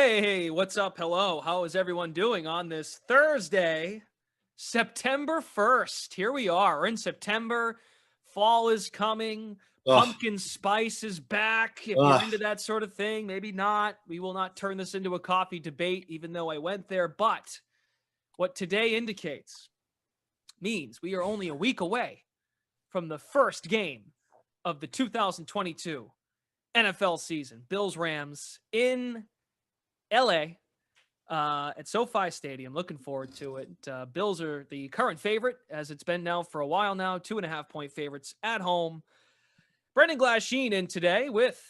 Hey, what's up? Hello. How is everyone doing on this Thursday, September 1st? Here we are. We're in September. Fall is coming. Ugh. Pumpkin spice is back. If you're Ugh. into that sort of thing, maybe not. We will not turn this into a coffee debate, even though I went there. But what today indicates means we are only a week away from the first game of the 2022 NFL season. Bills-Rams in LA at SoFi Stadium. Looking forward to it. Bills are the current favorite, as it's been now for a while now. 2.5-point favorites at home. Brendan Glasheen in today with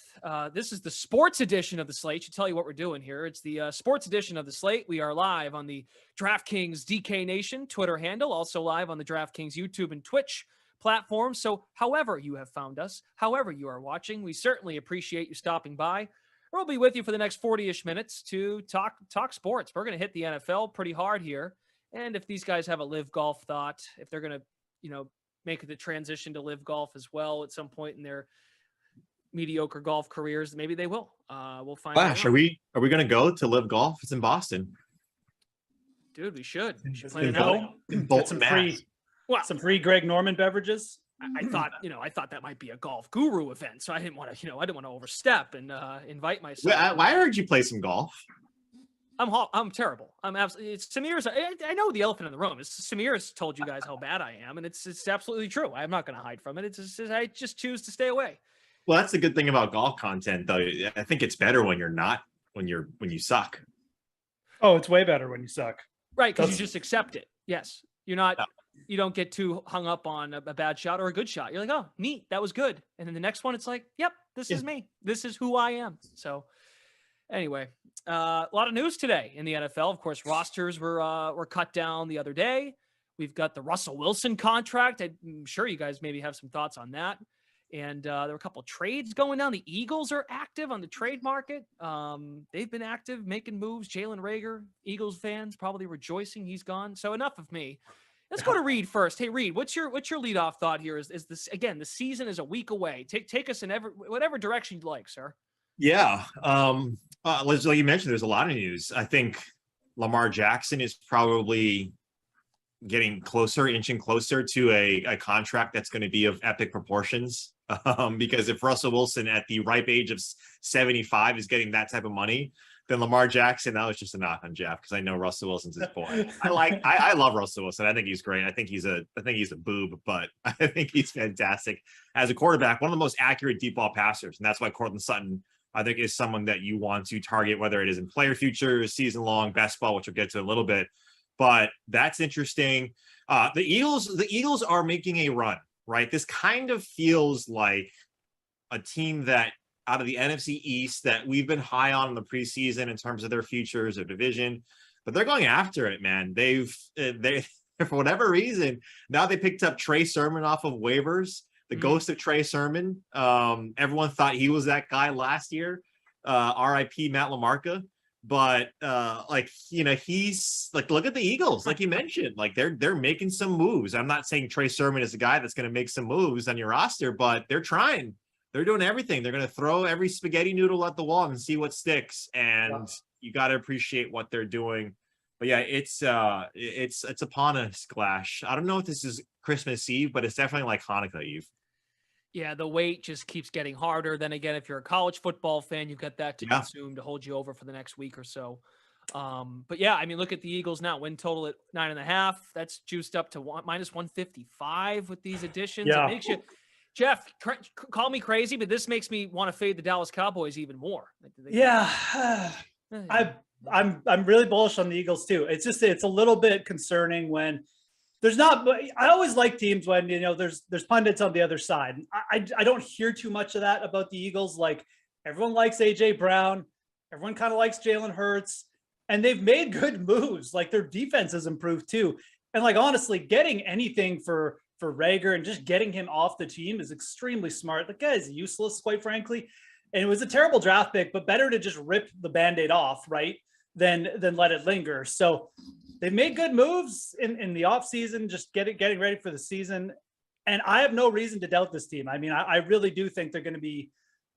this is the sports edition of the Slate. Should tell you what we're doing here. It's the sports edition of the Slate. We are live on the DraftKings DK Nation Twitter handle, also live on the DraftKings YouTube and Twitch platforms. So however you have found us, however you are watching, we certainly appreciate you stopping by. We'll be with you for the next 40-ish minutes to talk sports. We're going to hit the NFL pretty hard here. And if these guys have a live golf thought, if they're going to, make the transition to live golf as well at some point in their mediocre golf careers, maybe they will. We'll find out. Flash, are we going to go to live golf? It's in Boston. Dude, we should. Plan it out. Get some free Greg Norman beverages. I thought that might be a golf guru event, so I didn't want to overstep and invite myself. Why aren't you play some golf? I'm terrible. I'm absolutely. It's Samir's. I know the elephant in the room. Samir's told you guys how bad I am, and it's absolutely true. I'm not going to hide from it. I just choose to stay away. Well, that's the good thing about golf content, though. I think it's better when you suck. Oh, it's way better when you suck. Right, because you just accept it. Yes, you're not. Yeah. You don't get too hung up on a bad shot or a good shot. You're like, oh, neat, that was good. And then the next one, it's like, yep, this is me. This is who I am. So anyway, a lot of news today in the NFL. Of course, rosters were cut down the other day. We've got the Russell Wilson contract. I'm sure you guys maybe have some thoughts on that. And there were a couple of trades going down. The Eagles are active on the trade market. They've been active, making moves. Jalen Reagor, Eagles fans probably rejoicing he's gone. So enough of me. Let's go to Reed first. Hey, Reed, what's your leadoff thought here? Is this, again, the season is a week away. Take us in whatever direction you'd like, sir. Yeah. Like you mentioned, there's a lot of news. I think Lamar Jackson is probably getting inching closer to a contract that's going to be of epic proportions. Because if Russell Wilson at the ripe age of 75 is getting that type of money, then Lamar Jackson, that was just a knock on Jeff, because I know Russell Wilson's his boy. I love Russell Wilson. I think he's great. I think he's a boob, but I think he's fantastic as a quarterback. One of the most accurate deep ball passers, and that's why Cortland Sutton, I think, is someone that you want to target, whether it is in player futures, season long, best ball, which we'll get to in a little bit. But that's interesting. The Eagles are making a run, right? This kind of feels like a team that out of the NFC East that we've been high on in the preseason in terms of their futures or division, but they're going after it, man. They for whatever reason, now they picked up Trey Sermon off of waivers, the ghost of Trey Sermon. Everyone thought he was that guy last year. RIP Matt LaMarca. But he's like, look at the Eagles, like you mentioned, like they're making some moves. I'm not saying Trey Sermon is a guy that's going to make some moves on your roster, but they're trying. They're doing everything. They're going to throw every spaghetti noodle at the wall and see what sticks. And you got to appreciate what they're doing. But yeah, it's upon us, Glash. I don't know if this is Christmas Eve, but it's definitely like Hanukkah Eve. Yeah, the wait just keeps getting harder. Then again, if you're a college football fan, you've got that to consume to hold you over for the next week or so. But yeah, I mean, look at the Eagles now. Win total at 9.5. That's juiced up to minus 155 with these additions. Yeah. It makes you, Jeff, call me crazy, but this makes me want to fade the Dallas Cowboys even more. I'm really bullish on the Eagles too. It's a little bit concerning when there's not. I always like teams when there's pundits on the other side. I don't hear too much of that about the Eagles. Like, everyone likes AJ Brown, everyone kind of likes Jalen Hurts, and they've made good moves. Like, their defense has improved too. And like, honestly, getting anything for Reagor and just getting him off the team is extremely smart. The guy is useless, quite frankly. And it was a terrible draft pick, but better to just rip the Band-Aid off, right, than let it linger. So they've made good moves in the offseason, just getting ready for the season. And I have no reason to doubt this team. I mean, I really do think they're going to be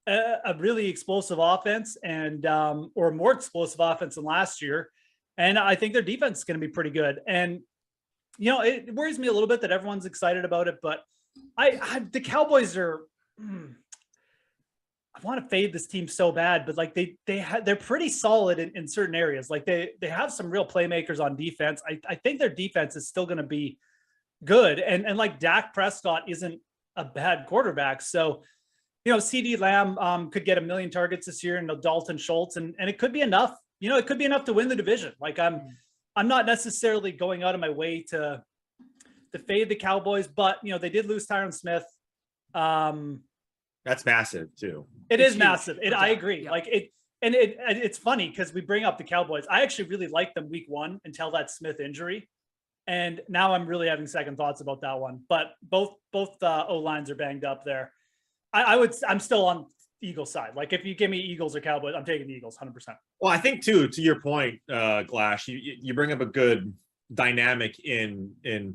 a really explosive offense and or more explosive offense than last year. And I think their defense is going to be pretty good. And, you know, it worries me a little bit that everyone's excited about it, but the Cowboys are, I want to fade this team so bad, but like they're pretty solid in certain areas. Like they have some real playmakers on defense. I think their defense is still going to be good. And like Dak Prescott isn't a bad quarterback. So, you know, CD Lamb could get 1 million targets this year, and Dalton Schultz, and it could be enough. You know, it could be enough to win the division. Like I'm not necessarily going out of my way to fade the Cowboys, but you know, they did lose Tyron Smith. That's massive too. It is massive. I agree. Yeah. Like it's funny because we bring up the Cowboys. I actually really liked them week 1 until that Smith injury. And now I'm really having second thoughts about that one. But both O-lines are banged up there. I'm still on Eagles side. Like if you give me Eagles or Cowboys, I'm taking the Eagles 100%. Well, I think too, to your point, Glash, you bring up a good dynamic in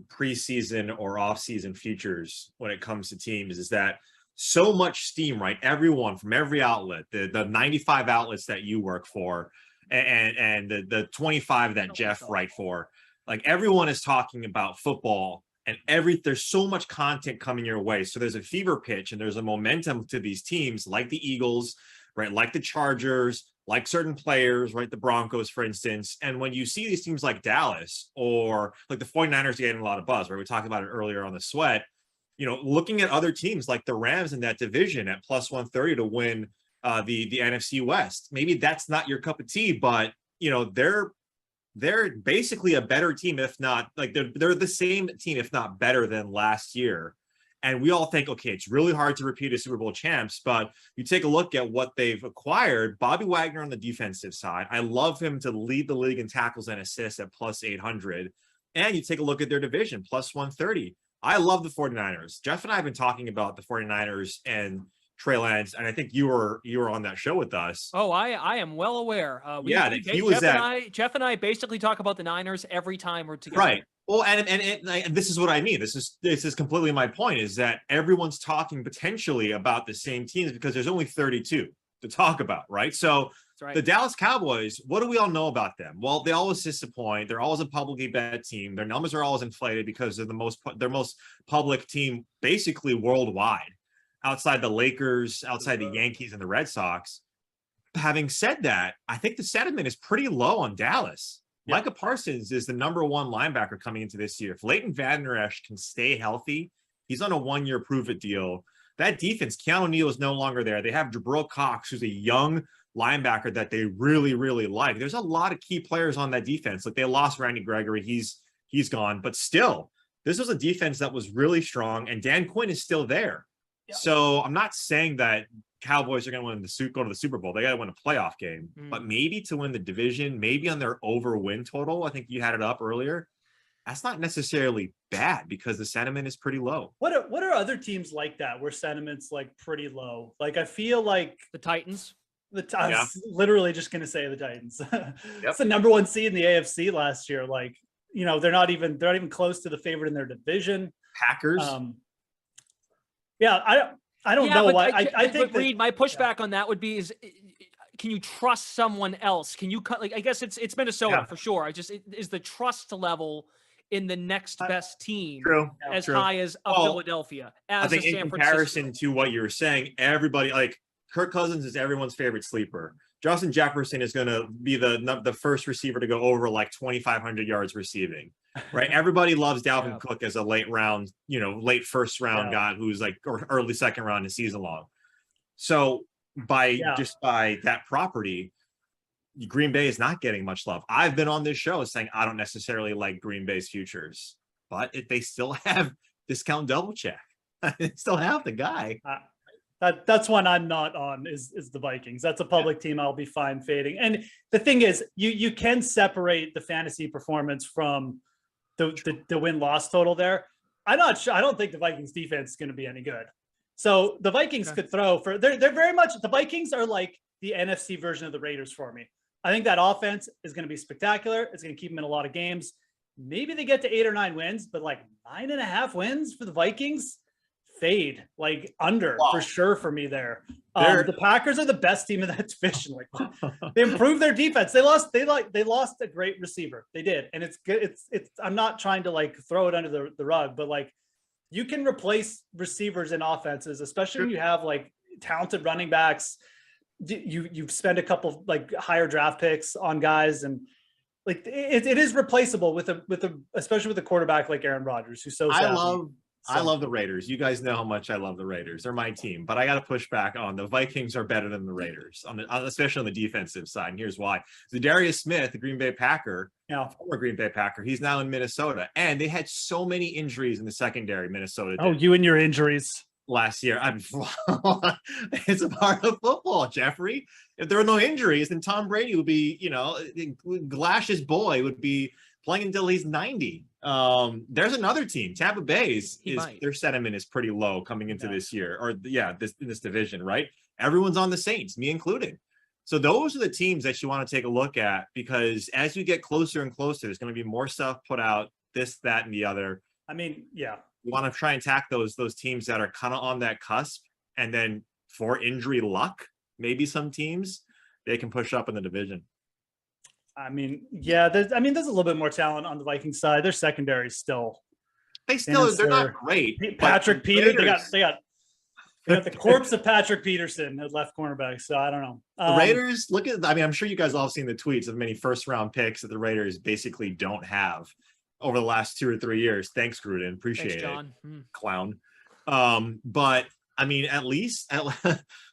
preseason or off-season futures when it comes to teams, is that so much steam, right? Everyone from every outlet, the 95 outlets that you work for, and the 25 that Jeff write for, like everyone is talking about football, and there's so much content coming your way. So there's a fever pitch and there's a momentum to these teams like the Eagles, right? Like the Chargers, like certain players, right? The Broncos, for instance. And when you see these teams like Dallas or like the 49ers getting a lot of buzz, right? We talked about it earlier on the sweat, you know, looking at other teams like the Rams in that division at plus 130 to win the NFC West. Maybe that's not your cup of tea, but you know, they're basically a better team, if not like they're the same team, if not better than last year. And we all think, okay, it's really hard to repeat as Super Bowl champs, but you take a look at what they've acquired. Bobby Wagner on the defensive side, I love him to lead the league in tackles and assists at plus 800. And you take a look at their division, plus 130. I love the 49ers. Jeff and I have been talking about the 49ers and Trey Lance, and I think you were on that show with us. Oh, I am well aware. Jeff and I basically talk about the Niners every time we're together. Right. Well, and this is what I mean. This is completely my point, is that everyone's talking potentially about the same teams because there's only 32 to talk about, right? So right. The Dallas Cowboys, what do we all know about them? Well, they always disappoint. They're always a publicly bet team. Their numbers are always inflated because they're their most public team basically worldwide, outside the Lakers, outside the Yankees and the Red Sox. Having said that, I think the sentiment is pretty low on Dallas. Yeah. Micah Parsons is the number 1 linebacker coming into this year. If Leighton Vander Esch can stay healthy, he's on a 1-year prove-it deal. That defense, Keanu Neal is no longer there. They have Jabril Cox, who's a young linebacker that they really, really like. There's a lot of key players on that defense. Like they lost Randy Gregory. He's gone. But still, this was a defense that was really strong, and Dan Quinn is still there. Yeah. So I'm not saying that Cowboys are going to go to the Super Bowl. They got to win a playoff game, but maybe to win the division, maybe on their over win total. I think you had it up earlier. That's not necessarily bad because the sentiment is pretty low. What are other teams like that where sentiment's like pretty low? Like I feel like the Titans. I was literally just going to say the Titans. It's the number 1 seed in the AFC last year. Like, you know, they're not even close to the favorite in their division. Packers. I don't know why. I think Reed, my pushback on that would be is, can you trust someone else? Can you cut? Like, I guess it's Minnesota for sure. Is the trust level in the next best team as high as Philadelphia? As I think a San in comparison to what you were saying, everybody like Kirk Cousins is everyone's favorite sleeper. Justin Jefferson is going to be the first receiver to go over like 2,500 yards receiving, right? Everybody loves Dalvin Cook as a late first round guy who's like or early second round in season long. So by that property, Green Bay is not getting much love. I've been on this show saying I don't necessarily like Green Bay's futures, but they still have discount double check. They still have the guy. That's one I'm not on is the Vikings. That's a public team I'll be fine fading. And the thing is, you can separate the fantasy performance from the win-loss total there. I'm not sure. I don't think the Vikings defense is going to be any good. So the Vikings could throw for they're very much the Vikings are like the NFC version of the Raiders for me. I think that offense is going to be spectacular. It's going to keep them in a lot of games. Maybe they get to 8 or 9 wins, but like 9.5 wins for the Vikings fade, like under for sure for me there. The Packers are the best team in that division. Like they improved their defense. They lost a great receiver. They did. And it's good. It's I'm not trying to like throw it under the rug, but like you can replace receivers in offenses, especially when you have like talented running backs. You spend a couple like higher draft picks on guys, and like it is replaceable with especially with a quarterback like Aaron Rodgers, who's so savvy. I love the Raiders. You guys know how much I love the Raiders. They're my team, but I got to push back on the Vikings are better than the Raiders, especially on the defensive side. And here's why. Darius Smith, the Green Bay Packer, former Green Bay Packer, he's now in Minnesota. And they had so many injuries in the secondary, Minnesota did. Oh, you and your injuries. Last year. It's a part of football, Jeffrey. If there were no injuries, then Tom Brady would be, Glash's boy would be playing until he's 90. There's another team, Tampa Bay's their sentiment is pretty low coming into this year, or this division, right? Everyone's on the Saints, me included. So those are the teams that you want to take a look at, because as you get closer and closer, there's going to be more stuff put out, this, that, and the other. I mean, yeah. You want to try and attack those teams that are kind of on that cusp, and then for injury luck, maybe some teams they can push up in the division. I mean, yeah, there's a little bit more talent on the Vikings side. Their secondary they're not great. Patrick Peterson, they got the corpse of Patrick Peterson at left cornerback. So I don't know. The Raiders, I'm sure you guys all have seen the tweets of many first round picks that the Raiders basically don't have over the last 2 or 3 years. Thanks, Gruden. Appreciate it. Clown. But I mean, at least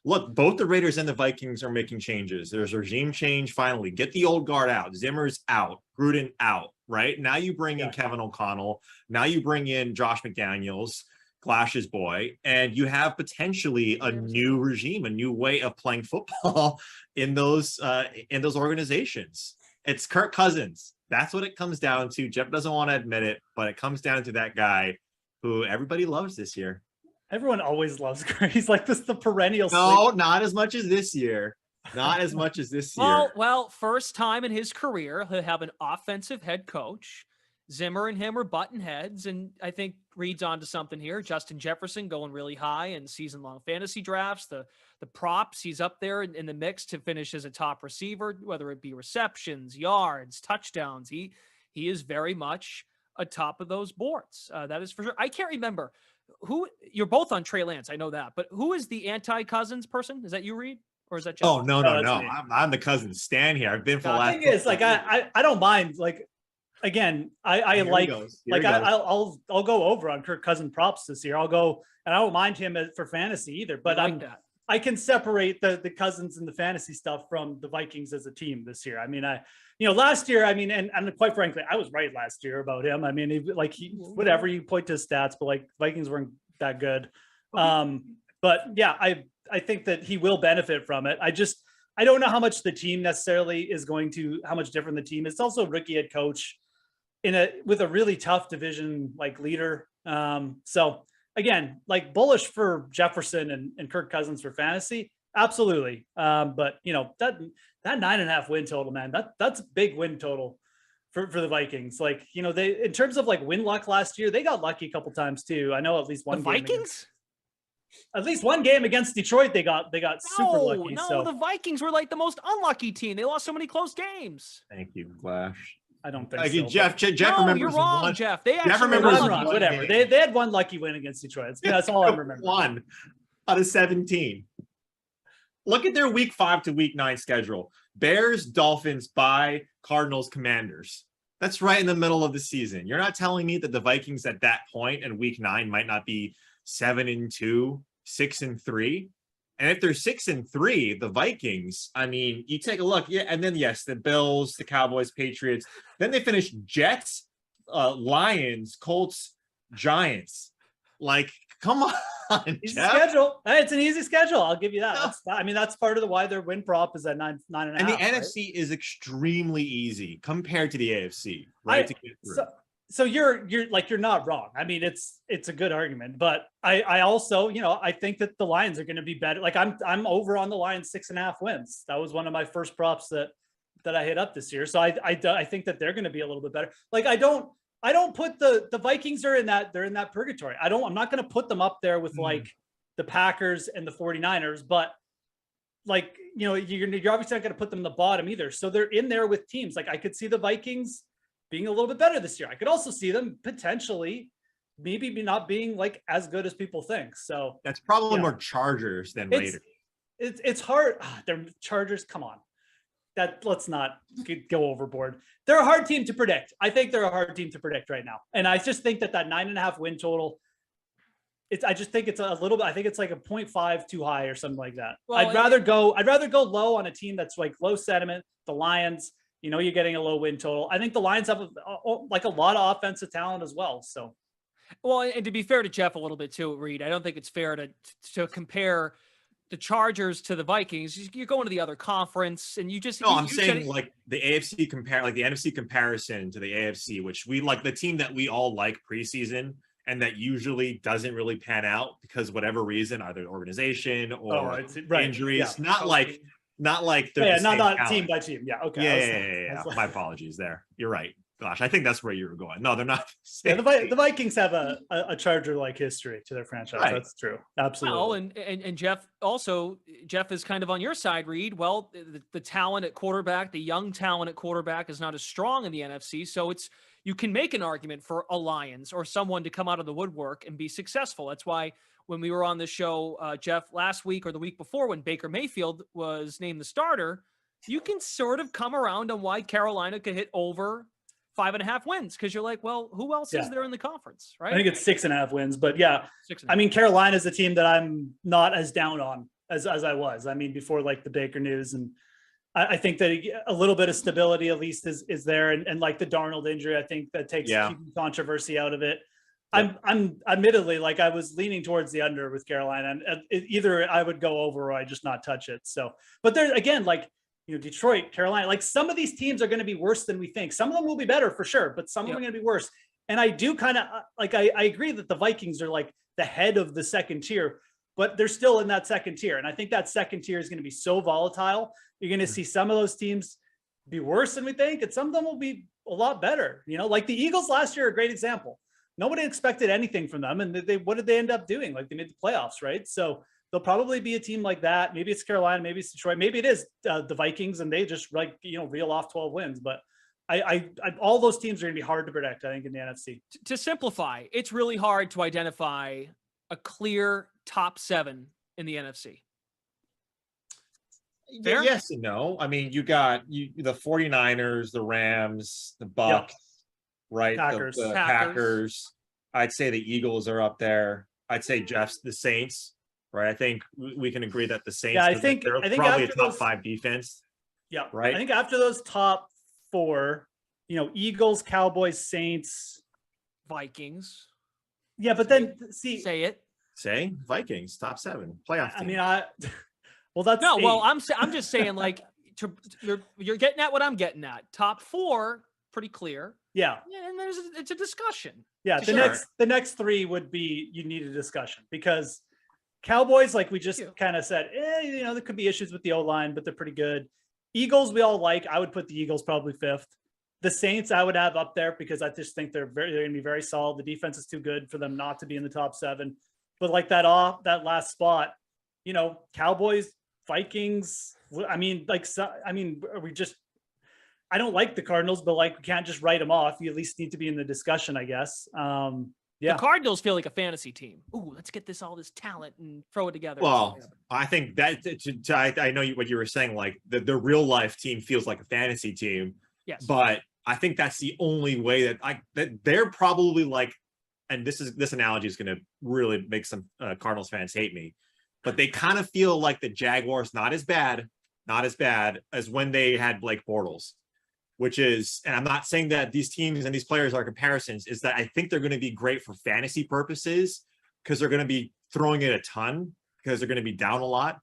look, both the Raiders and the Vikings are making changes. There's a regime change. Finally, get the old guard out. Zimmer's out. Gruden out. Right now, you bring in Kevin O'Connell. Now you bring in Josh McDaniels, Glash's boy, and you have potentially a new regime, a new way of playing football in those organizations. It's Kirk Cousins. That's what it comes down to. Jeff doesn't want to admit it, but it comes down to that guy who everybody loves this year. Everyone always loves Kirk. He's like the perennial. No, not as much as this year. Not as much as this year. Well, first time in his career, he'll have an offensive head coach. Zimmer and him are button heads, and I think Reed's onto something here. Justin Jefferson going really high in season-long fantasy drafts. The props, he's up there in the mix to finish as a top receiver, whether it be receptions, yards, touchdowns. He is very much atop of those boards. That is for sure. I can't remember who you're both on Trey Lance. I know that, but who is the anti-Cousins person? Is that you, Reed? Or is that Jeff? Oh, no. I'm the Cousins stan here. I've been for the last. The thing is, like, I don't mind. Like, again, I'll go over on Kirk Cousins props this year. I'll go, and I don't mind him for fantasy either. But I can separate the Cousins and the fantasy stuff from the Vikings as a team this year. I mean, last year, and quite frankly, I was right last year about him. I mean, whatever you point to his stats, but like Vikings weren't that good. But yeah, I think that he will benefit from it. I don't know how much the team necessarily is how much different the team is. It's also a rookie head coach with a really tough division like leader. So again, like bullish for Jefferson and Kirk Cousins for fantasy. Absolutely. But that 9.5 win total, man, that's a big win total for the Vikings. Like, they, in terms of like win luck last year, they got lucky a couple times too. I know at least one game against Detroit, they got super lucky. No, the Vikings were like the most unlucky team. They lost so many close games. Thank you, Glash. I don't think so. Jeff no, remembers you're wrong, one. Jeff. They Jeff remembers one. Whatever. They had one lucky win against Detroit. That's all I remember. 1 out of 17. Look at their week 5 to week 9 schedule. Bears, Dolphins, bye, Cardinals, Commanders. That's right in the middle of the season. You're not telling me that the Vikings at that point in week 9 might not be 7-2, 6-3. And if they're 6-3, the Vikings, I mean, you take a look, and then yes, the Bills, the Cowboys, Patriots. Then they finish Jets, Lions, Colts, Giants. Like, come on, easy schedule. Hey, it's an easy schedule. I'll give you that. That's part of why their win prop is at 9.5. And the NFC is extremely easy compared to the AFC, right? To get through. So you're not wrong. I mean, it's a good argument, but I also, I think that the Lions are going to be better. Like I'm over on the Lions 6.5 wins. That was one of my first props that I hit up this year. So I think that they're going to be a little bit better. Like I don't I don't put the Vikings they're in that purgatory. I'm not going to put them up there with like the Packers and the 49ers, but like, you're obviously not going to put them in the bottom either. So they're in there with teams. Like I could see the Vikings being a little bit better this year. I could also see them potentially maybe not being like as good as people think. So that's probably more Chargers than Raiders. It's hard. They're Chargers. Come on. Let's not go overboard. They're a hard team to predict. I think they're a hard team to predict right now. And I just think that 9.5 win total, I just think it's a little bit, I think it's like a 0.5 too high or something like that. Well, I'd rather go low on a team that's like low sentiment. The Lions, you're getting a low win total. I think the Lions have like a lot of offensive talent as well. So, well, and to be fair to Jeff a little bit too, Reed, I don't think it's fair to compare the Chargers to the Vikings. You're going to the other conference, and you just. No, I'm saying like the AFC like the NFC comparison to the AFC, which we like the team that we all like preseason, and that usually doesn't really pan out because whatever reason, either organization or injuries. Yeah. Not like not team by team. Yeah. Okay. Yeah. My apologies there. You're right. Gosh, I think that's where you were going. No, they're not. Yeah, the Vikings have a Charger-like history to their franchise. Right. That's true. Absolutely. Well, and Jeff is kind of on your side, Reed. Well, the talent at quarterback, the young talent at quarterback is not as strong in the NFC. So you can make an argument for a Lions or someone to come out of the woodwork and be successful. That's why when we were on the show, Jeff, last week or the week before, when Baker Mayfield was named the starter, you can sort of come around on why Carolina could hit over 5.5 wins, because you're like, well, who else is there in the conference, right? I think it's 6.5 wins, but yeah, I mean, Carolina is a team that I'm not as down on as I was. I mean, before like the Baker news, and I think that a little bit of stability at least is there, and like the Darnold injury, I think that takes controversy out of it. Yeah. I'm admittedly like I was leaning towards the under with Carolina, and either I would go over or I just not touch it. So, but there's again like. Detroit, Carolina, like some of these teams are going to be worse than we think. Some of them will be better for sure, but some of them are going to be worse. And I do kind of like, I agree that the Vikings are like the head of the second tier, but they're still in that second tier. And I think that second tier is going to be so volatile. You're going to see some of those teams be worse than we think, and some of them will be a lot better. Like the Eagles last year, a great example. Nobody expected anything from them. And what did they end up doing? Like they made the playoffs, right? So they'll probably be a team like that. Maybe it's Carolina, maybe it's Detroit, maybe it is the Vikings, and they just reel off 12 wins. But I all those teams are going to be hard to predict, I think, in the NFC. To simplify, it's really hard to identify a clear top 7 in the NFC. Fair? Yes and no. I mean, you got the 49ers, the Rams, the Bucs, right? Packers. The Packers. I'd say the Eagles are up there. I'd say the Saints. Right, I think we can agree that the Saints. Yeah, I think probably a top 5 defense. Yeah, right. I think after those top 4, Eagles, Cowboys, Saints, Vikings. Yeah, but then say Vikings top 7 playoff team. I mean, well, that's no. 8. Well, I'm just saying like you're getting at what I'm getting at. Top 4, pretty clear. Yeah, and it's a discussion. Yeah, the next 3 would be you need a discussion because. Cowboys, like we just kind of said, there could be issues with the O-line, but they're pretty good. Eagles, we all like. I would put the Eagles probably 5th. The Saints, I would have up there because I just think they're going to be very solid. The defense is too good for them not to be in the top 7. But like that last spot, Cowboys, Vikings. I mean, I don't like the Cardinals, but like we can't just write them off. You at least need to be in the discussion, I guess. Yeah. The Cardinals feel like a fantasy team. Ooh, let's get all this talent and throw it together. Well, I think that I know what you were saying, like the real life team feels like a fantasy team. Yes. But I think that's the only way that they're probably like, and this analogy is going to really make some Cardinals fans hate me, but they kind of feel like the Jaguars not as bad as when they had Blake Bortles. Which is, and I'm not saying that these teams and these players are comparisons, is that I think they're going to be great for fantasy purposes because they're going to be throwing it a ton because they're going to be down a lot,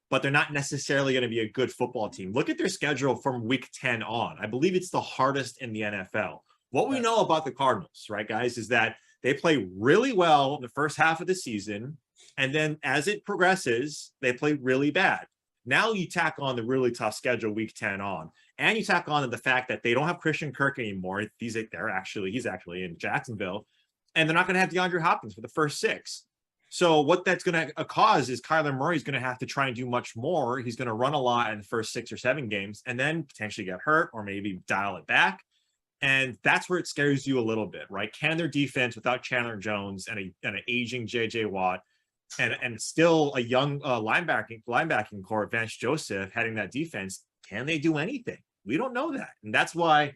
but they're not necessarily going to be a good football team. Look at their schedule from week 10 on. I believe it's the hardest in the NFL. What we know about the Cardinals, right, guys, is that they play really well in the first half of the season. And then as it progresses, they play really bad. Now you tack on the really tough schedule week 10 on, and you tack on the fact that they don't have Christian Kirk anymore. He's actually in Jacksonville, and they're not going to have DeAndre Hopkins for the first 6. So what that's going to cause is Kyler Murray's going to have to try and do much more. He's going to run a lot in the first 6 or 7 games and then potentially get hurt or maybe dial it back. And that's where it scares you a little bit, right? Can their defense without Chandler Jones and an aging J.J. Watt and still a young linebacking core, Vance Joseph heading that defense, can they do anything? We don't know that. And that's why,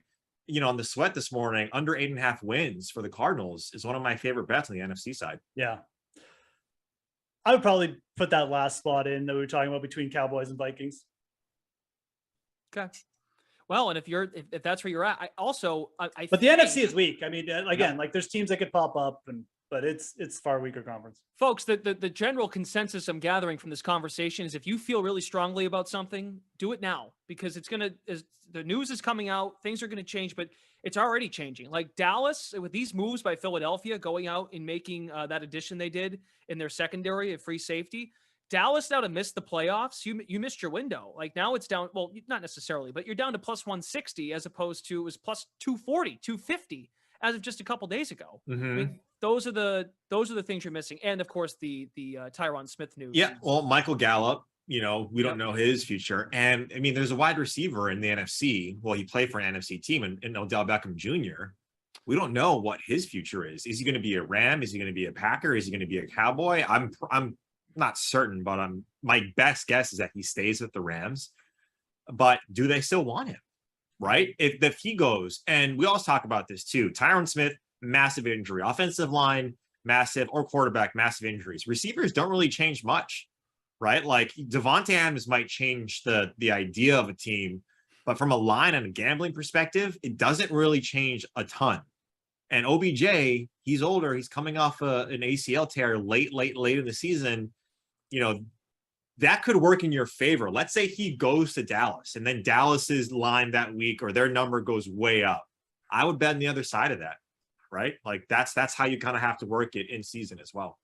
on the sweat this morning, under 8.5 wins for the Cardinals is one of my favorite bets on the NFC side. Yeah. I would probably put that last spot in that we were talking about between Cowboys and Vikings. Okay. Well, and if that's where you're at, but the NFC is weak. I mean, again, like there's teams that could pop up, but it's far weaker conference. Folks, the general consensus I'm gathering from this conversation is if you feel really strongly about something, do it now, because the news is coming out, things are going to change, but it's already changing. Like Dallas, with these moves by Philadelphia going out and making that addition they did in their secondary of free safety, Dallas now to miss the playoffs, you missed your window. Like now it's down, well, not necessarily, but you're down to plus 160 as opposed to it was plus 240, 250 as of just a couple days ago. Mm-hmm. I mean, those are the things you're missing, and of course the Tyron Smith news. Yeah, well, Michael Gallup, we don't know his future, and I mean, there's a wide receiver in the NFC. Well, he played for an NFC team, and Odell Beckham Jr. We don't know what his future is. Is he going to be a Ram? Is he going to be a Packer? Is he going to be a Cowboy? I'm not certain, but my best guess is that he stays with the Rams. But do they still want him? Right? If he goes, and we always talk about this too. Tyron Smith, massive injury, offensive line, massive, or quarterback, massive injuries. Receivers don't really change much, right? Like Devontae Adams might change the idea of a team, but from a line and a gambling perspective, it doesn't really change a ton. And OBJ, he's older. He's coming off an ACL tear late in the season. That could work in your favor. Let's say he goes to Dallas and then Dallas's line that week or their number goes way up. I would bet on the other side of that, right? Like that's how you kind of have to work it in season as well.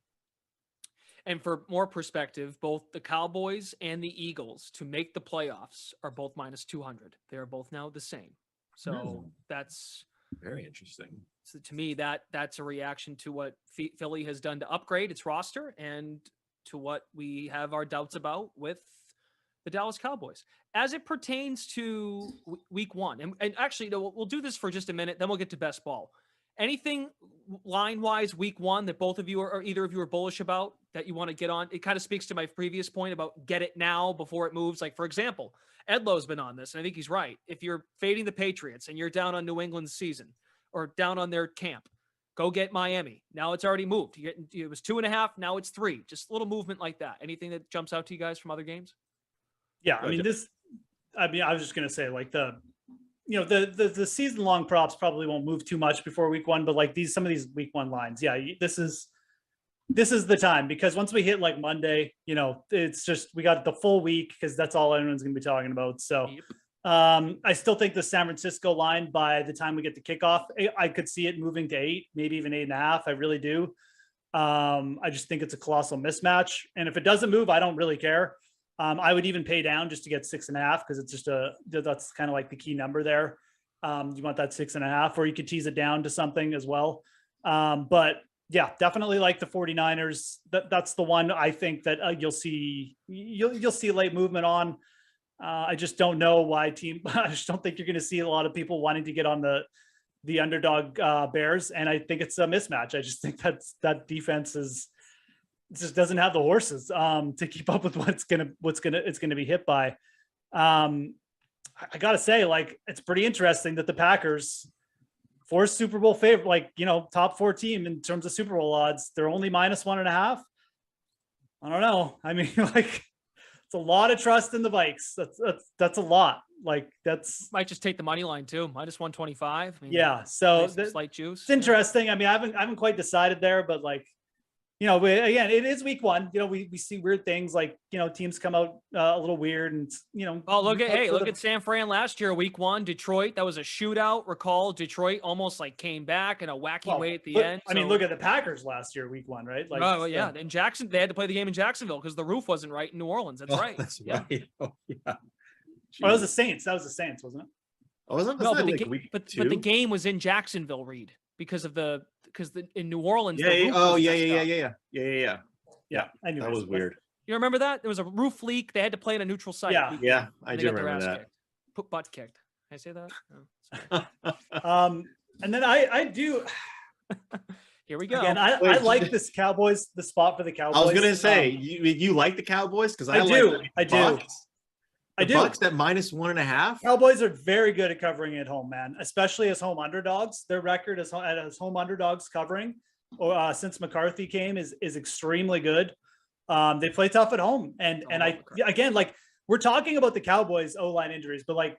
And for more perspective, both the Cowboys and the Eagles to make the playoffs are both minus 200. They are both now the same. So that's very interesting. So to me, that's a reaction to what Philly has done to upgrade its roster and to what we have our doubts about with the Dallas Cowboys as it pertains to week 1. And actually, we'll do this for just a minute, then we'll get to best ball. Anything line-wise week 1 that both of you or either of you are bullish about that you want to get on? It kind of speaks to my previous point about get it now before it moves. Like, for example, Edlow's been on this, and I think he's right. If you're fading the Patriots and you're down on New England's season or down on their camp, go get Miami. Now it's already moved. It was 2.5. Now it's 3. Just a little movement like that. Anything that jumps out to you guys from other games? Yeah. I was just going to say like the season long props probably won't move too much before week 1, but like some of these week 1 lines. Yeah. This is the time, because once we hit like Monday, it's just, we got the full week because that's all anyone's going to be talking about. So Yep. I still think the San Francisco line, by the time we get to kickoff, I could see it moving to 8, maybe even 8.5. I really do. I just think it's a colossal mismatch. And if it doesn't move, I don't really care. I would even pay down just to get 6.5, because it's just that's kind of like the key number there. You want that 6.5, or you could tease it down to something as well. But yeah, definitely like the 49ers. That's the one I think that you'll see late movement on. I just don't know why I just don't think you're going to see a lot of people wanting to get on the underdog Bears. And I think it's a mismatch. I just think that defense just doesn't have the horses to keep up with what's going to be hit by. I got to say, like, it's pretty interesting that the Packers, forced Super Bowl favorite, like, top 4 team in terms of Super Bowl odds, they're only minus 1.5. I don't know. I mean, like, it's a lot of trust in the Vikes. That's a lot. Like, might just take the money line too. Minus 125. Yeah. So slight juice. It's interesting. I mean, I haven't quite decided there, but like, Again, it is week one. We see weird things like, teams come out a little weird and, Oh, look at San Fran last year, week one, Detroit. That was a shootout. Recall Detroit almost like came back in a wacky way at the end. I mean, look at the Packers last year, week one, right? Like, yeah. In Jackson, they had to play the game in Jacksonville because the roof wasn't right in New Orleans. That's right. That's yeah. right. Oh, yeah. That was the Saints. That was the Saints, wasn't it? Oh, wasn't No, but the game was in Jacksonville, Reed, because in New Orleans. Yeah. I knew that was weird. You remember that? There was a roof leak. They had to play in a neutral site. Yeah, I do remember that. Put butt kicked. Can I say that? No, and then I do. Here we go. Again, I like this Cowboys. The spot for the Cowboys. I was gonna say you like the Cowboys because I do. The Bucs at -1.5. Cowboys are very good at covering at home, man. Especially as home underdogs. Their record as home underdogs covering, since McCarthy came, is extremely good. They play tough at home, and we're talking about the Cowboys O-line injuries, but like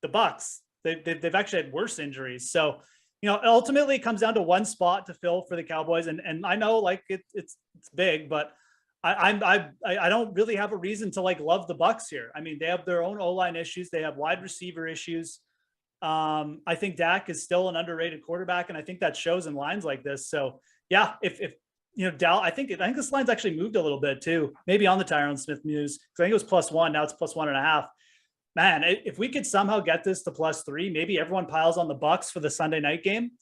the Bucs, they've actually had worse injuries. So ultimately it comes down to one spot to fill for the Cowboys, and I know like it's big, but I don't really have a reason to like love the Bucs here. I mean, they have their own O-line issues. They have wide receiver issues. I think Dak is still an underrated quarterback, and I think that shows in lines like this. So yeah, if I think this line's actually moved a little bit too, maybe on the Tyron Smith news, because I think it was +1. Now it's +1.5. Man, if we could somehow get this to +3, maybe everyone piles on the Bucs for the Sunday night game.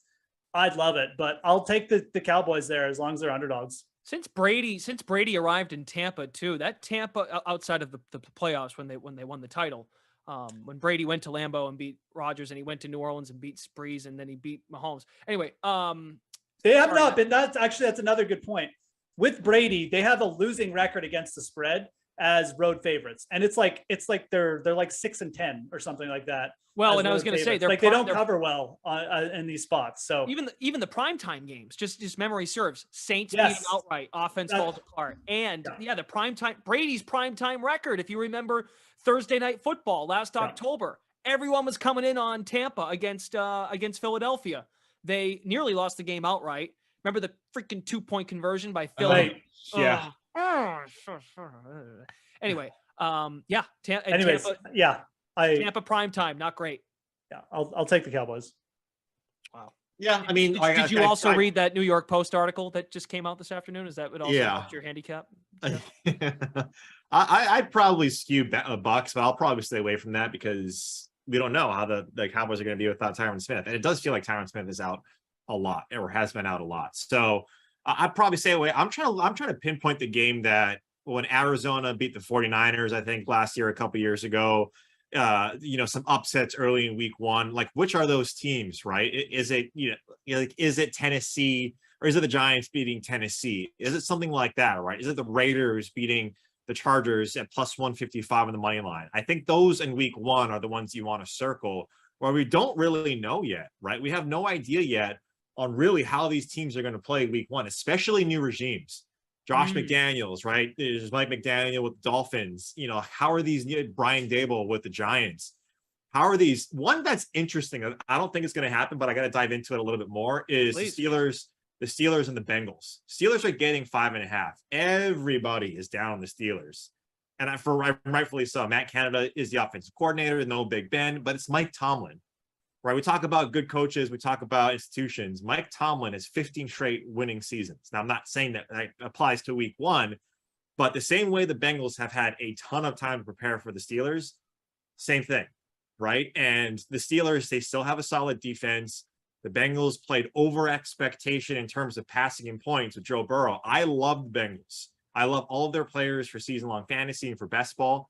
I'd love it, but I'll take the Cowboys there as long as they're underdogs. Since Brady arrived in Tampa too, that Tampa outside of the playoffs when they won the title, when Brady went to Lambeau and beat Rodgers, and he went to New Orleans and beat Brees, and then he beat Mahomes. Anyway, they have not been. That's another good point. With Brady, they have a losing record against the spread as road favorites, and it's like they're like 6-10 or something like that. Well, and I was going to say they don't cover well in these spots. So even the primetime games, just memory serves, Saints beating outright, offense falls apart, and the primetime Brady's primetime record. If you remember Thursday Night Football last October, everyone was coming in on Tampa against Philadelphia. They nearly lost the game outright. Remember the freaking 2-point conversion by Philly? Yeah. Anyway, Tampa prime time, not great. Yeah, I'll take the Cowboys. Wow. Yeah, I mean, did you also read that New York Post article that just came out this afternoon? Is that what also helped your handicap? Yeah. I'd probably skew Bucs, but I'll probably stay away from that because we don't know how the Cowboys are going to be without Tyron Smith, and it does feel like Tyron Smith is out a lot or has been out a lot. So I'd probably stay away. I'm trying to pinpoint the game that when Arizona beat the 49ers, I think last year, a couple years ago, some upsets early in week one. Like, which are those teams, right? Is it, is it Tennessee or is it the Giants beating Tennessee? Is it something like that, right? Is it the Raiders beating the Chargers at +155 on the money line? I think those in week one are the ones you want to circle where we don't really know yet, right? We have no idea yet on really how these teams are going to play week one, especially new regimes. Josh McDaniels, right? There's Mike McDaniel with the Dolphins. How are these Brian Dable with the Giants? How are these? One that's interesting, I don't think it's going to happen, but I got to dive into it a little bit more, is the Steelers and the Bengals. Steelers are getting 5.5. Everybody is down on the Steelers. And rightfully so. Matt Canada is the offensive coordinator, no Big Ben, but it's Mike Tomlin. Right, we talk about good coaches, we talk about institutions. Mike Tomlin has 15 straight winning seasons. Now, I'm not saying that applies to week one, but the same way the Bengals have had a ton of time to prepare for the Steelers, same thing, right? And the Steelers, they still have a solid defense. The Bengals played over expectation in terms of passing and points with Joe Burrow. I love the Bengals. I love all of their players for season-long fantasy and for best ball.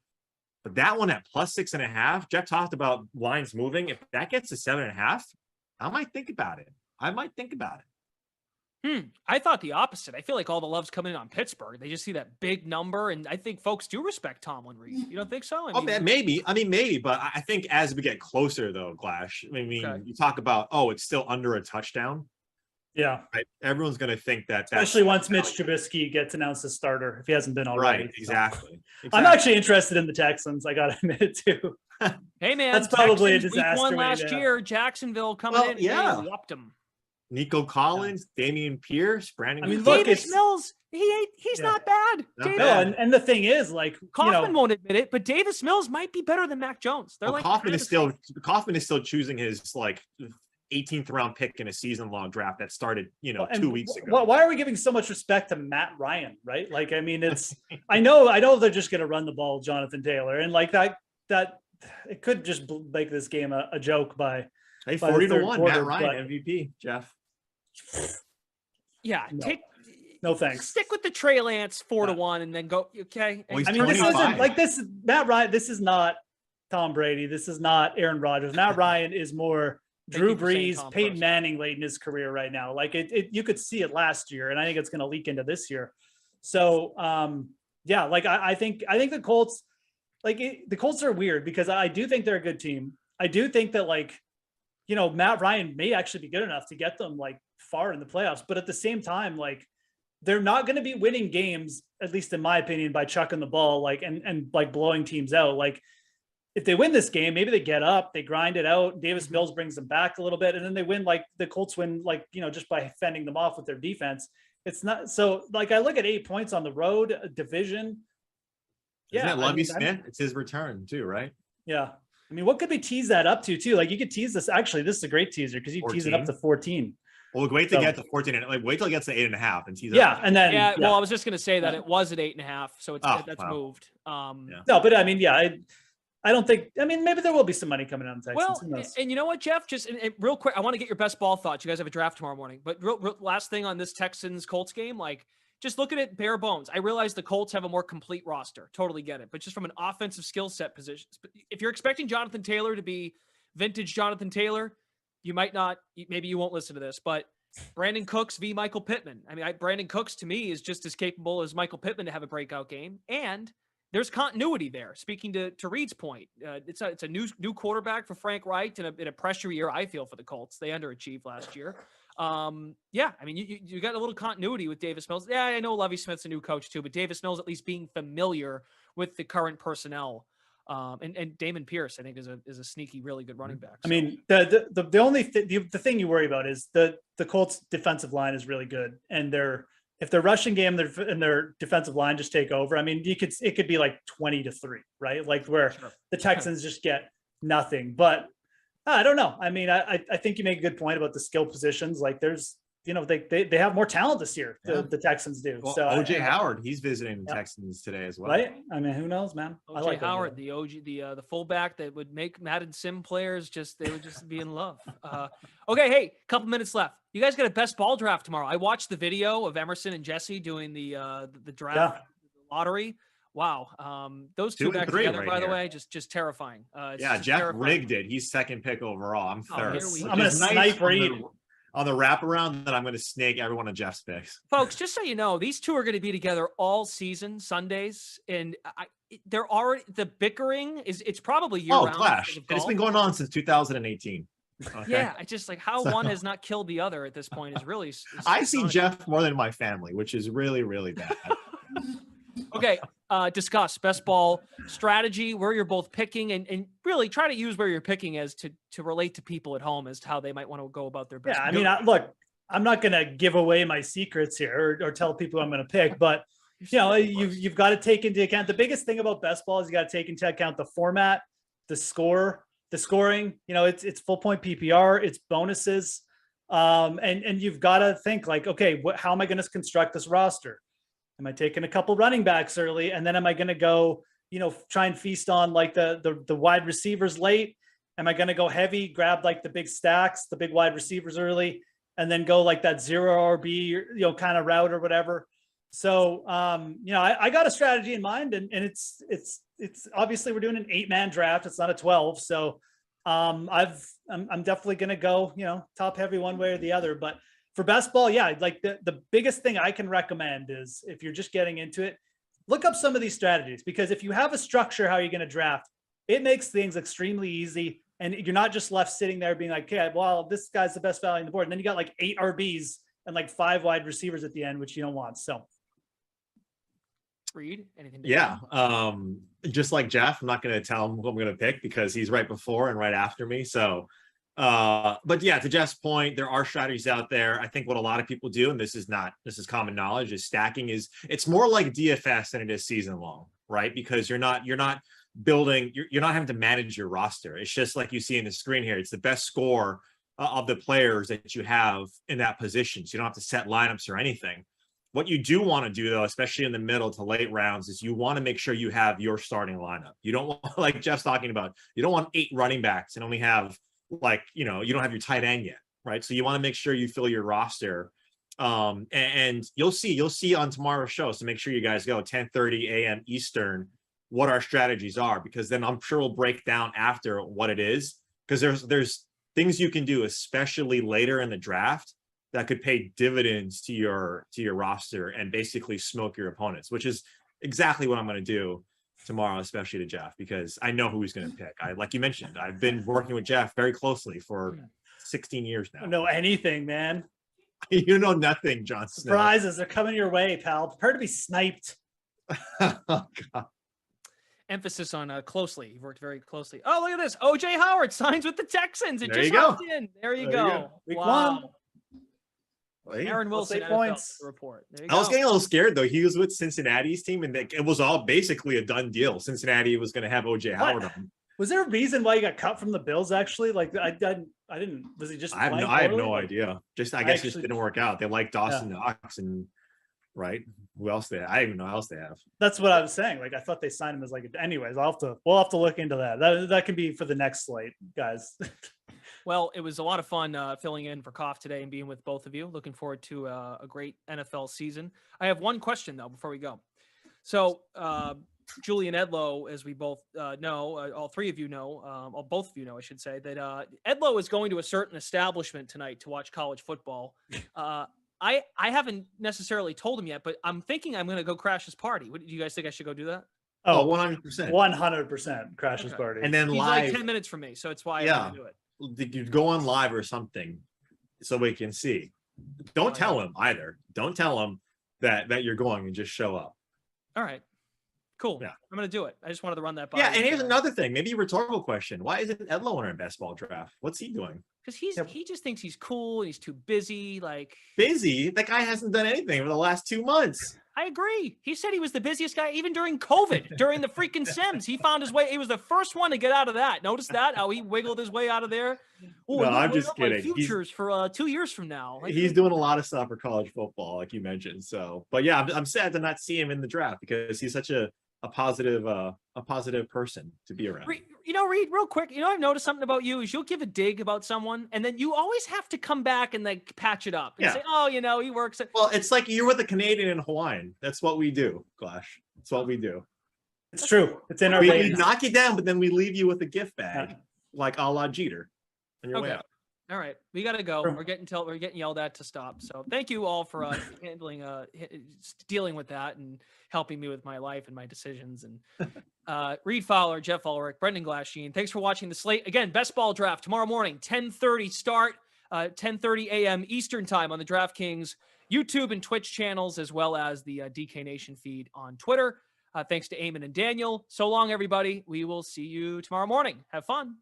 But that one at +6.5, Jeff talked about lines moving. If that gets to 7.5, I might think about it. I thought the opposite. I feel like all the love's coming in on Pittsburgh. They just see that big number, and I think folks do respect Tomlin Reed. You don't think so? Maybe. But I think as we get closer, though, Glash, you talk about, it's still under a touchdown. Yeah. Right? Everyone's going to think that. Especially once Mitch Trubisky gets announced as starter, if he hasn't been already. Right, exactly. I'm actually interested in the Texans. I got to admit it, too. Hey, man. That's probably Texans, a disaster. Week one last year, Jacksonville coming in. Yeah. They whopped them. Nico Collins, Damian Pierce, Brandon. I mean, Cooks. look, Davis it's- Mills, he's Yeah. not bad. Not Davis, No, bad. and the thing is, like, Kaufman won't admit it, but Davis Mills might be better than Mac Jones. They're Well, like Kaufman kind is of still the Kaufman is still choosing his like 18th round pick in a season long draft that started, and 2 weeks ago. Why are we giving so much respect to Matt Ryan? Right? Like, I mean, it's I know they're just going to run the ball, Jonathan Taylor, and like that it could just make this game a joke by. Hey, by the 40 to third 1, quarter, Matt Ryan, but- MVP, Jeff. Yeah, No. No thanks. Stick with the Trey Lance 4 to Yeah. 1 and then go. Okay. Well, he's I mean, this 25. isn't like this. Matt Ryan. This is not Tom Brady. This is not Aaron Rodgers. Matt Ryan is more Thank Drew you for saying Brees, Tom Peyton first. Manning late in his career right now. Like you could see it last year, and I think it's going to leak into this year. So, yeah, like I think the Colts, the Colts are weird because I do think they're a good team. I do think that Matt Ryan may actually be good enough to get them like far in the playoffs, but at the same time, like they're not going to be winning games, at least in my opinion, by chucking the ball and blowing teams out. Like if they win this game, maybe they get up, they grind it out. Davis Mills brings them back a little bit, and then they win. Like the Colts win, just by fending them off with their defense. It's not so. Like I look at 8 points on the road, a division. Isn't Yeah, it Lovey I mean, Smith? It's his return too, right? yeah. I mean, what could we tease that up to too? Like you could tease this. Actually, this is a great teaser because you tease it up 14? to 14. Well, wait to So- get to 14 and wait till it gets to 8.5 and tease it Yeah, up. and then Yeah, well, I was just gonna say that it was at 8.5, so it's Oh, that's wow. moved. Yeah. no, but I mean, yeah, I don't think. I mean, maybe there will be some money coming out of the Texans. Well, Who knows? and you know what, Jeff? Just and real quick, I want to get your best ball thoughts. You guys have a draft tomorrow morning, but real last thing on this Texans Colts game, like just looking at bare bones. I realize the Colts have a more complete roster, totally get it, but just from an offensive skill set position, if you're expecting Jonathan Taylor to be vintage Jonathan Taylor, you might not. Maybe you won't listen to this, but Brandon Cooks v. Michael Pittman. I mean, Brandon Cooks to me is just as capable as Michael Pittman to have a breakout game, and there's continuity there. Speaking to Reed's point, it's a new quarterback for Frank Reich in a pressure year. I feel for the Colts, they underachieved last year. Yeah, I mean you got a little continuity with Davis Mills. Yeah, I know Lovie Smith's a new coach too, but Davis Mills at least being familiar with the current personnel. And Damon Pierce, I think, is a sneaky, really good running back. I mean, the only the thing you worry about is the Colts defensive line is really good, and if their rushing game and their defensive line just take over, I mean, it could be like 20-3, right? Like where the Texans just get nothing. But I don't know. I mean, I think you make a good point about the skill positions. Like there's, they have more talent this year. The Texans do. Well, So OJ Howard, he's visiting the Yeah. Texans today as well. right? I mean, who knows, man? I OJ like Howard, OJ. the OG, the fullback that would make Madden Sim players they would just be in love. Okay, hey, couple minutes left. You guys got a best ball draft tomorrow. I watched the video of Emerson and Jesse doing the draft lottery. Wow, those two 2 and back 3 together, right by the here. way, just terrifying. It's Yeah, just Jeff terrifying. rigged it. He's second pick overall. I'm Oh, third. here we which go. I'm gonna is nice snipe Reed. on the wraparound. That I'm going to snake every one of Jeff's picks. Folks, just so you know, these two are going to be together all season Sundays, and they're already the bickering it's probably year Oh, round. clash! And it's been going on since 2018. Okay? Yeah, I just like how So- one has not killed the other at this point is really. I see astonishing. Jeff more than my family, which is really, really bad. Okay, discuss best ball strategy, where you're both picking, and really try to use where you're picking as to relate to people at home as to how they might want to go about their best. Yeah, I mean, look, I'm not going to give away my secrets here or tell people I'm going to pick, but you've got to take into account the biggest thing about best ball is you got to take into account the format, the scoring. It's full point PPR, it's bonuses, and you've got to think like, okay, how am I going to construct this roster? Am I taking a couple running backs early, and then am I going to go, try and feast on like the wide receivers late? Am I going to go heavy, grab like the big stacks, the big wide receivers early, and then go like that 0 RB, kind of route or whatever? So, I got a strategy in mind, and it's obviously we're doing an 8-man draft. It's not a 12. So, I'm definitely going to go, top heavy one way or the other, but for best ball, yeah, like the biggest thing I can recommend is if you're just getting into it, look up some of these strategies, because if you have a structure how you're going to draft, it makes things extremely easy, and you're not just left sitting there being like, okay, well, this guy's the best value on the board, and then you got like 8 RBs and like 5 wide receivers at the end, which you don't want. So, Reed, anything? Yeah. Just like Jeff, I'm not going to tell him who I'm going to pick because he's right before and right after me. So But yeah, to Jeff's point, there are strategies out there. I think what a lot of people do, and this is common knowledge, is stacking it's more like DFS than it is season long, right? Because you're not building, you're not having to manage your roster. It's just like you see in the screen here. It's the best score of the players that you have in that position. So you don't have to set lineups or anything. What you do want to do, though, especially in the middle to late rounds, is you want to make sure you have your starting lineup. You don't want, like Jeff's talking about, you don't want 8 running backs and only have you don't have your tight end yet, right? So you want to make sure you fill your roster. And you'll see on tomorrow's show. So make sure you guys go 10:30 a.m. Eastern, what our strategies are, because then I'm sure we'll break down after what it is. Because there's things you can do, especially later in the draft, that could pay dividends to your roster and basically smoke your opponents, which is exactly what I'm going to do tomorrow, especially to Jeff, because I know who he's going to pick. Like you mentioned, I've been working with Jeff very closely for 16 years now. I don't know anything, man. You know nothing, Jon Snow. Surprises are coming your way, pal. Prepare to be sniped. Oh, God. Emphasis on closely. You've worked very closely. Oh, look at this. OJ Howard signs with the Texans. It There just you go. hopped in. There you go. Week Wow. 1. Aaron Wilson Plus 8 NFL points. report. There you I was go. getting a little scared, though. He was with Cincinnati's team, and it was all basically a done deal. Cincinnati was going to have OJ Howard on. Was there a reason why he got cut from the Bills? Actually, like I didn't. Was he just? I have playing no poorly? idea. I guess it just actually- didn't work out. They like Dawson Knox and right. Who else I don't even know who else they have. That's what I was saying. Like I thought they signed him as like. Anyways, we'll have to look into that. That can be for the next slate, guys. Well, it was a lot of fun filling in for Koff today and being with both of you. Looking forward to a great NFL season. I have one question, though, before we go. So, Julian Edlow, as we both know, all three of you know, or both of you know, I should say, that Edlow is going to a certain establishment tonight to watch college football. I haven't necessarily told him yet, but I'm thinking I'm going to go crash his party. What, do you guys think I should go do that? Oh, Oh, 100%. 100% crashes Okay. party. And then He's live, like 10 minutes from me, so it's why Yeah. I'm going to do it. you go on live or something so we can see. Don't tell him either. Don't tell him that you're going, and just show up. All right. Cool. Yeah. I'm going to do it. I just wanted to run that by Yeah, you. and here's another thing, maybe a rhetorical question. Why isn't Edlow in our best ball draft? What's he doing? Because Yep. he just thinks he's cool and he's too busy. Like, Busy? That guy hasn't done anything for the last 2 months. I agree. He said he was the busiest guy even during COVID, during the freaking Sims. He found his way. He was the first one to get out of that. Notice that, how he wiggled his way out of there. Ooh, No, I'm I'm building just up my kidding. Futures for 2 years from now. Like, He's doing a lot of stuff for college football, like you mentioned. So, but yeah, I'm sad to not see him in the draft because he's such a positive person to be around. Reed, real quick, I've noticed something about you is you'll give a dig about someone and then you always have to come back and like patch it up and Yeah. say, oh, he works at. Well, it's like you're with a Canadian and Hawaiian. That's what we do, Glash. That's what we do. It's true. It's in our We veins. knock you down, but then we leave you with a gift bag, like a la Jeter, on your way Okay. out. All right, we got to go. Sure. We're getting yelled at to stop. So thank you all for dealing with that and helping me with my life and my decisions. And Reed Fowler, Jeff Ulrich, Brendan Glasheen, thanks for watching the Slate. Again, best ball draft tomorrow morning, 10:30 start, 10:30 a.m. Eastern time on the DraftKings YouTube and Twitch channels, as well as the DK Nation feed on Twitter. Thanks to Eamon and Daniel. So long, everybody. We will see you tomorrow morning. Have fun.